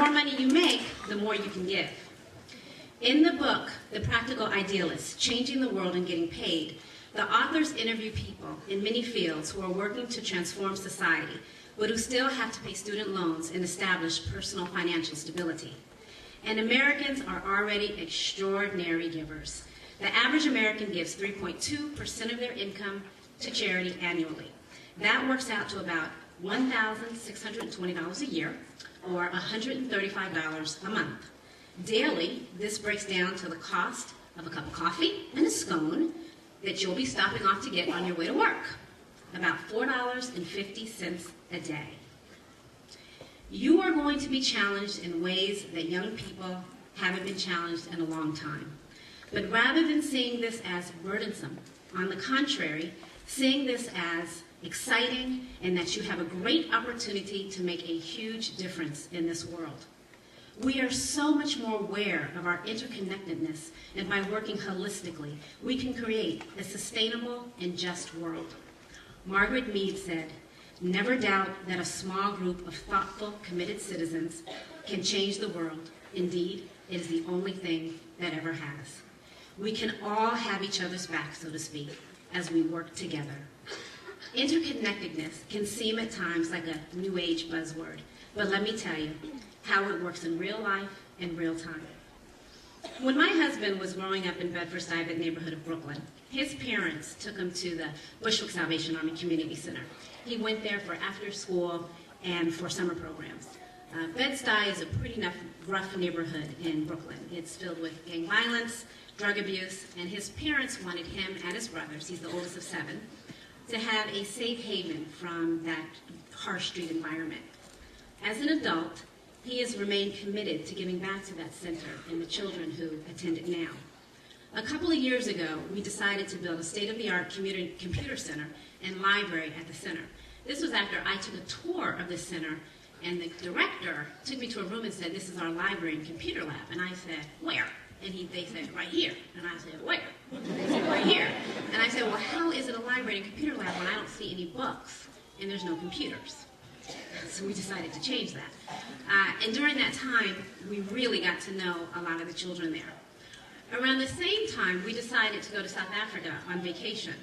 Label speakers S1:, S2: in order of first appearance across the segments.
S1: more money you make, the more you can give. In the book, The Practical Idealist, Changing the World and Getting Paid, the authors interview people in many fields who are working to transform society, but who still have to pay student loans and establish personal financial stability. And Americans are already extraordinary givers. The average American gives 3.2% of their income to charity annually. That works out to about $1,620 a year, or $135 a month. Daily, this breaks down to the cost of a cup of coffee and a scone that you'll be stopping off to get on your way to work, about $4.50 a day. You are going to be challenged in ways that young people haven't been challenged in a long time. But rather than seeing this as burdensome, on the contrary, seeing this as exciting and that you have a great opportunity to make a huge difference in this world. We are so much more aware of our interconnectedness, and by working holistically, we can create a sustainable and just world. Margaret Mead said, "Never doubt that a small group of thoughtful, committed citizens can change the world. Indeed, it is the only thing that ever has." We can all have each other's back, so to speak, as we work together. Interconnectedness can seem at times like a new age buzzword, but let me tell you how it works in real life in real time. When my husband was growing up in Bedford-Stuyvesant neighborhood of Brooklyn, his parents took him to the Bushwick Salvation Army Community Center. He went there for after school and for summer programs. Bed-Stuy is a pretty rough neighborhood in Brooklyn. It's filled with gang violence, drug abuse, and his parents wanted him and his brothers, he's the oldest of 7, to have a safe haven from that harsh street environment. As an adult, he has remained committed to giving back to that center and the children who attend it now. A couple of years ago, we decided to build a state-of-the-art computer center and library at the center. This was after I took a tour of the center, and the director took me to a room and said, "This is our library and computer lab." And I said, "Where?" And they said, "Right here." And I said, "Where?" And they said, "Right here." And I said, "Well, how is it a library and computer lab when I don't see any books and there's no computers?" So we decided to change that. And during that time, we really got to know a lot of the children there. Around the same time, we decided to go to South Africa on vacation.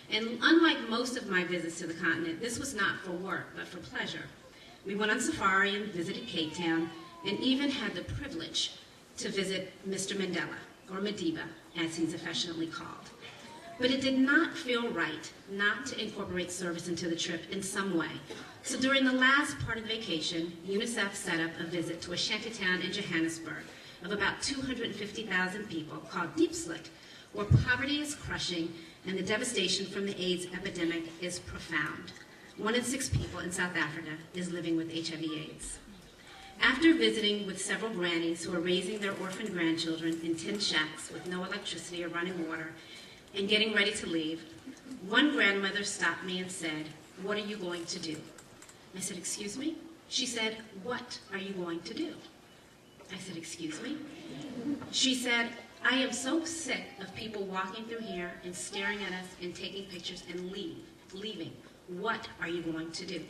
S1: And unlike most of my visits to the continent, this was not for work, but for pleasure. We went on safari and visited Cape Town, and even had the privilege to visit Mr. Mandela, or Madiba, as he's affectionately called. But it did not feel right not to incorporate service into the trip in some way. So during the last part of the vacation, UNICEF set up a visit to a shantytown in Johannesburg of about 250,000 people called Diepsloot, where poverty is crushing and the devastation from the AIDS epidemic is profound. 1 in 6 people in South Africa is living with HIV/AIDS. After visiting with several grannies who are raising their orphan grandchildren in tin shacks with no electricity or running water and getting ready to leave, one grandmother stopped me and said, "What are you going to do?" I said, "Excuse me?" She said, "What are you going to do?" I said, "Excuse me?" She said, "I am so sick of people walking through here and staring at us and taking pictures and leaving. What are you going to do?"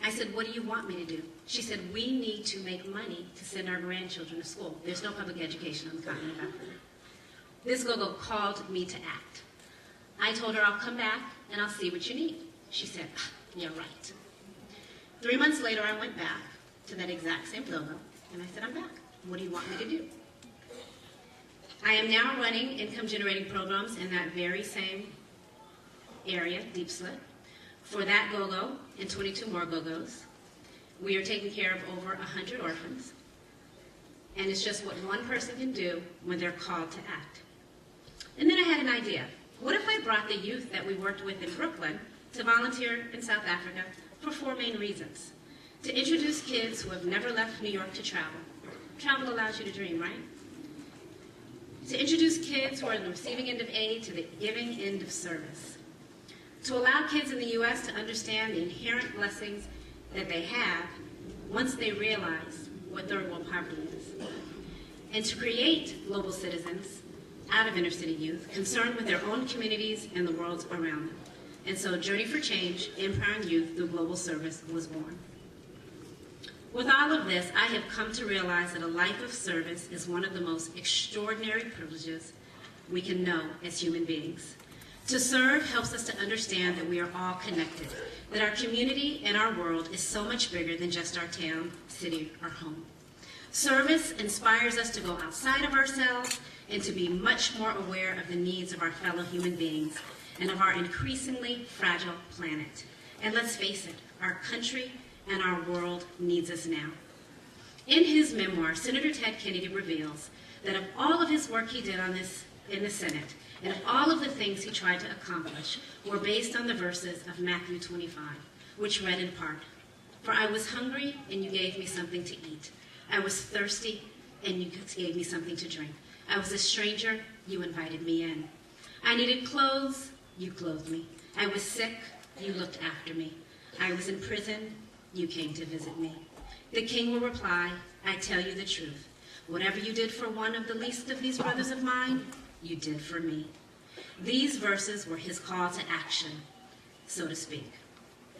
S1: I said, "What do you want me to do?" She said, "We need to make money to send our grandchildren to school. There's no public education on the continent of Africa." This go-go called me to act. I told her, "I'll come back and I'll see what you need." She said, "You're right." 3 months later, I went back to that exact same logo, and I said, "I'm back. What do you want me to do?" I am now running income-generating programs in that very same area, Diepsloot, for that go-go and 22 more go-go's. We are taking care of over 100 orphans, and it's just what one person can do when they're called to act. And then I had an idea. What if I brought the youth that we worked with in Brooklyn to volunteer in South Africa for 4 main reasons? To introduce kids who have never left New York to travel. Travel allows you to dream, right? To introduce kids who are in the receiving end of aid to the giving end of service. To allow kids in the U.S. to understand the inherent blessings that they have once they realize what third world poverty is. And to create global citizens out of inner city youth concerned with their own communities and the worlds around them. And so Journey for Change, Empowering Youth Through Global Service was born. With all of this, I have come to realize that a life of service is one of the most extraordinary privileges we can know as human beings. To serve helps us to understand that we are all connected, that our community and our world is so much bigger than just our town, city, or home. Service inspires us to go outside of ourselves and to be much more aware of the needs of our fellow human beings and of our increasingly fragile planet. And let's face it, our country and our world needs us now. In his memoir, Senator Ted Kennedy reveals that of all of his work he did on this in the Senate, and of all of the things he tried to accomplish were based on the verses of Matthew 25, which read in part, "For I was hungry, and you gave me something to eat. I was thirsty, and you gave me something to drink. I was a stranger, you invited me in. I needed clothes, you clothed me. I was sick, you looked after me. I was in prison, you came to visit me." The king will reply, "I tell you the truth. Whatever you did for one of the least of these brothers of mine, you did for me." These verses were his call to action, so to speak.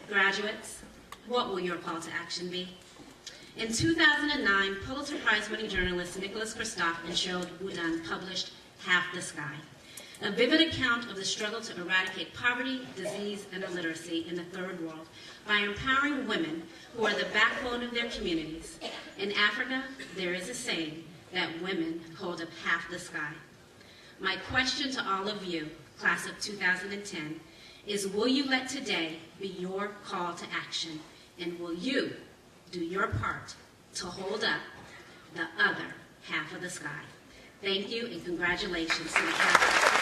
S1: Graduates, what will your call to action be? In 2009, Pulitzer Prize-winning journalist Nicholas Kristof and Cheryl Boudin published Half the Sky, a vivid account of the struggle to eradicate poverty, disease, and illiteracy in the Third World by empowering women who are the backbone of their communities. In Africa, there is a saying that women hold up half the sky. My question to all of you, class of 2010, is will you let today be your call to action, and will you do your part to hold up the other half of the sky? Thank you, and congratulations to the class.